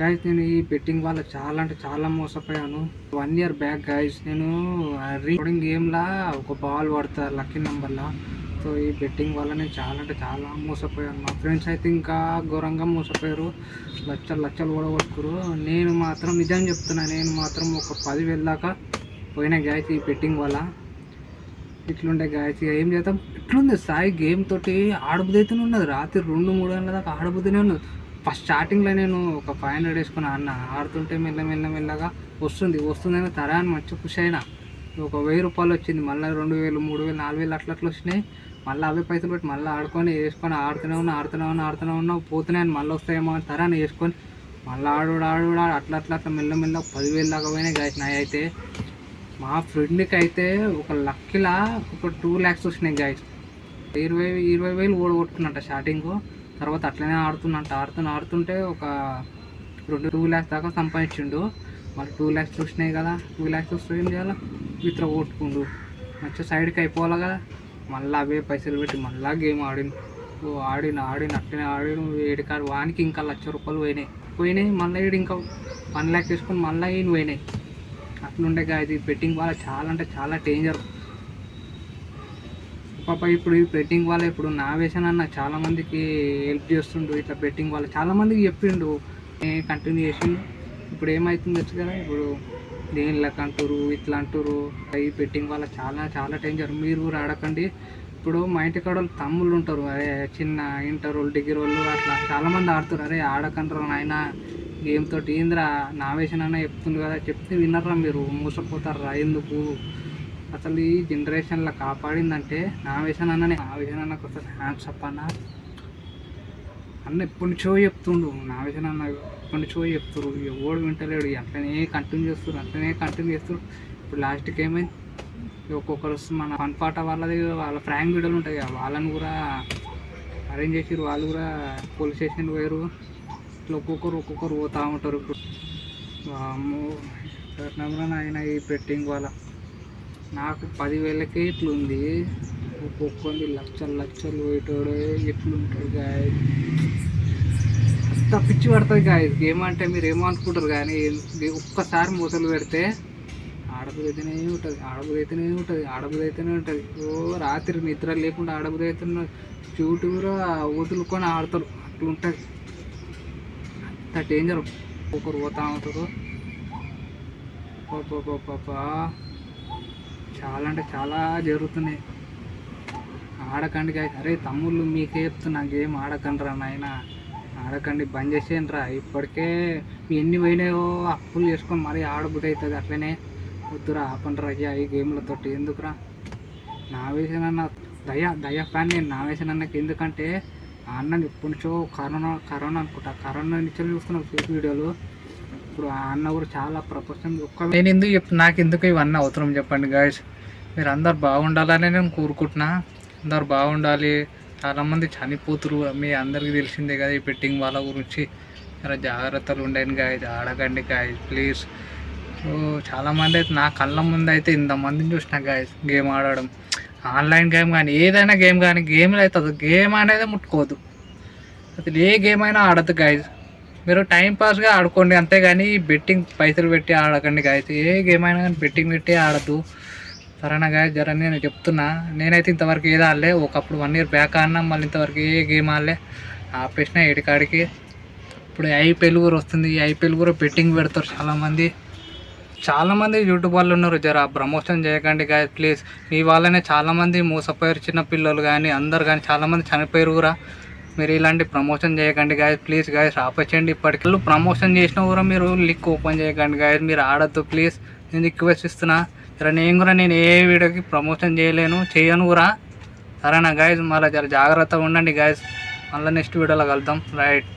Guys నేను ఈ betting వల్ల చాలా అంటే చాలా మోసపోయాను. 1 ఇయర్ బ్యాక్ గాయస్ నేను రీకోడింగ్ గేమ్లా ఒక బాల్ పడతా లక్కీ నెంబర్లా. సో ఈ బెట్టింగ్ వల్ల నేను చాలా అంటే చాలా మోసపోయాను. మా ఫ్రెండ్స్ అయితే ఇంకా ఘోరంగా మోసపోయారు, లక్షలు లక్షలు కూడా కొట్టుకురు. నేను మాత్రం నిజం చెప్తున్నా, నేను మాత్రం ఒక 10,000 దాకా పోయినా గాయస్ ఈ బెట్టింగ్ వల్ల. ఇట్లుండే గాయస్ ఇక ఏం చేద్దాం. ఇట్లుంది సాయి గేమ్ తోటి ఆడబుదైతేనే ఉన్నది. రాత్రి 2-3 గంటల దాకా ఆడబుద్దనే ఉన్నది. ఫస్ట్ స్టార్టింగ్లో నేను ఒక 500 వేసుకుని ఆడుతుంటే మెల్లగా వస్తుందని తరాన్ని మంచిగా ఖుషి అయినా. ఒక 1000 రూపాయలు వచ్చింది, మళ్ళీ 2,000, 3,000, 4,000 అట్లా వచ్చినాయి. మళ్ళీ అవే పైసలు పెట్టి మళ్ళీ వేసుకొని ఆడుతూనే ఉన్నా పోతున్నాయి. మళ్ళీ వస్తాయేమో అని తరాన్ని వేసుకొని మళ్ళీ ఆడు అట్లా మెల్లగా 10,000 దాకా పోయినాయి గాయస్. నాయి అయితే మా ఫ్రెండ్కి అయితే ఒక లక్కీలా ఒక 2 lakhs వచ్చినాయి గాయస్. 20,000 ఓడగొట్టుకున్నట్ట స్టార్టింగ్. తర్వాత అట్లనే ఆడుతుంటే ఒక 2 lakhs దాకా సంపాదించిండు. మళ్ళీ 2 lakhs వచ్చినాయి కదా, 2 lakhs వస్తే ఏం చేయాలి, విత్ర కొట్టుకుండు మంచిగా సైడ్కి అయిపోవాలి కదా. మళ్ళీ అవే పైసలు పెట్టి మళ్ళీ గేమ్ ఆడిన అట్లనే ఏడికాడు వానికి ఇంకా 1,00,000 రూపాయలు పోయినాయి. మళ్ళీ ఈడు ఇంకా 1 lakh తీసుకొని మళ్ళీ ఈయన పోయినాయి. అట్లుండే ఇది బెట్టింగ్ వల్ల చాలా అంటే చాలా డేంజర్ పాప. ఇప్పుడు ఈ బెట్టింగ్ వల్ల ఇప్పుడు నావేషన్ అన్న చాలామందికి హెల్ప్ చేస్తుండు. ఇట్లా బెట్టింగ్ వల్ల చాలామందికి చెప్పిండు, కంటిన్యూ చేసిండు. ఇప్పుడు ఏమవుతుంది వచ్చు కదా, ఇప్పుడు దేనిలోకి అంటారు ఇట్లా అంటారు. ఈ బెట్టింగ్ వల్ల చాలా చాలా డేంజర్. మీరు కూడా ఆడకండి. ఇప్పుడు మా ఇంటి కాడ వాళ్ళు తమ్ముళ్ళు ఉంటారు, అరే చిన్న ఇంటర్ వాళ్ళు, డిగ్రీ వాళ్ళు అట్లా చాలామంది ఆడుతారు. అరే ఆడకంటారు నాయన గేమ్ తోటి ఏంద్రా నావేషన్ అన్న చెప్తుంది కదా, చెప్తే వినర్రా మీరు, మోసపోతారా ఎందుకు. అసలు ఈ జనరేషన్లో కాపాడిందంటే నావేషన్ అన్నకు వస్తుంది. హ్యాండ్స్ అప్ అన్న ఎప్పటి నుంచో చెప్తుండు, నావేషన్ అన్న ఎప్పటి నుంచో చెప్తారు. ఎవడు వింటలేడు, అట్లనే కంటిన్యూ చేస్తారు. ఇప్పుడు లాస్ట్కి ఏమైంది, ఒక్కొక్కరు మన ఫన్పాట వాళ్ళ ఫ్రాంక్ వీడియోలు ఉంటాయి కదా, వాళ్ళని కూడా అరేంజ్ చేసిరు. వాళ్ళు కూడా పోలీస్ స్టేషన్ పోయారు. ఇట్లా ఒక్కొక్కరు పోతూ ఉంటారు. ఇప్పుడు ఆయన ఈ బెట్టింగ్ వల్ల నాకు 10,000కే ఇట్లుంది. ఒక్కొక్కరిని లక్షలు పోయేటోడే ఎట్లుంటాడు గాయ. అంత పిచ్చి పడుతుంది గాయ గేమ్ అంటే. మీరు ఏమో అనుకుంటారు కానీ ఒక్కసారి మొదలు పెడితే ఆడబుదైతేనే ఉంటుంది. ఓ రాత్రి నిద్ర లేకుండా ఆడబుదైతున్న చూటు కూడా వదులుకొని ఆడతారు. అట్లుంటుంది, అంత డేంజర్. ఒకరు పోతూ ఉంటారు. చాలా అంటే చాలా జరుగుతున్నాయి. ఆడకండి గాయ. అరే తమ్ముళ్ళు మీకే చెప్తున్నా, గేమ్ ఆడకండి రా నాయన, ఆడకండి, బంద్ చేసేయండి రా. ఇప్పటికే మీ ఎన్ని పోయినాయో అప్పులు చేసుకొని మరీ ఆడబుద్ధి అవుతుంది. అట్లనే వద్దురా, ఆపండి రా ఈ గేమ్లతోటి ఎందుకురా. నావేషన్ అన్న దయ ఫ్యాన్ నేను. నావేషన్ అన్నకి ఎందుకంటే ఆ అన్నని ఎప్పటి నుంచో కరోనా అనుకుంటా, కరోనా నుంచి చూస్తున్నాం ఫేక్ వీడియోలు. ఇప్పుడు ఆ అన్న కూడా చాలా ప్రపంచం నేను ఎందుకు చెప్తున్నా, నాకు ఎందుకు ఇవన్నీ అవసరం చెప్పండి గాయస్. మీరు అందరు బాగుండాలని నేను కోరుకుంటున్నా. అందరు బాగుండాలి. చాలామంది చనిపోతురు, మీ అందరికీ తెలిసిందే కదా ఈ బెట్టింగ్ వాళ్ళ గురించి. చాలా జాగ్రత్తలు ఉండండి గాయస్, ఆడకండి గాయస్ ప్లీజ్. సో చాలామంది అయితే నా కళ్ళ ముందు అయితే ఇంతమందిని చూసిన గాయస్ గేమ్ ఆడడం. ఆన్లైన్ గేమ్ కానీ ఏదైనా గేమ్ కానీ, గేమ్లో అవుతుంది గేమ్ అనేది ముట్టుకోవద్దు. అసలు ఏ గేమ్ అయినా ఆడద్దు గాయస్. మీరు టైంపాస్గా ఆడుకోండి అంతేగాని బెట్టింగ్ పైసలు పెట్టి ఆడకండి గాయస్. ఏ గేమ్ అయినా కానీ బెట్టింగ్ పెట్టి ఆడద్దు, సరేనా గాయస్. జర నేను చెప్తున్నా, నేనైతే ఇంతవరకు ఏదో ఆడలే. ఒకప్పుడు 1 year బ్యాక్ ఆడినా, మళ్ళీ ఇంతవరకు ఏ గేమ్ ఆడలే, ఆపేసిన ఏడికాడికి. ఇప్పుడు IPL కూడా వస్తుంది. ఈ IPL కూడా బెట్టింగ్ పెడతారు చాలామంది యూట్యూబ్ వాళ్ళు ఉన్నారు. జర ప్రమోషన్ చేయకండి గాయస్ ప్లీజ్. మీ వాళ్ళనే చాలామంది మోసపోయారు, చిన్న పిల్లలు కానీ అందరు కానీ చాలామంది చనిపోయారు కూడా. మీరు ఇలాంటి ప్రమోషన్ చేయకండి గాయస్ ప్లీజ్. గాయస్ ఆపేయండి. ఇప్పటికీ ప్రమోషన్ చేసినా కూడా మీరు లింక్ ఓపెన్ చేయకండి గాయస్. మీరు ఆడద్దు ప్లీజ్, నేను రిక్వెస్ట్ ఇస్తున్నా. సరే నేను ఏ వీడియోకి ప్రమోషన్ చేయను కూడా, సరేనా గాయస్. మళ్ళీ జర జాగ్రత్తగా ఉండండి గాయస్. మళ్ళీ నెక్స్ట్ వీడియోలో కలుద్దాం. రైట్.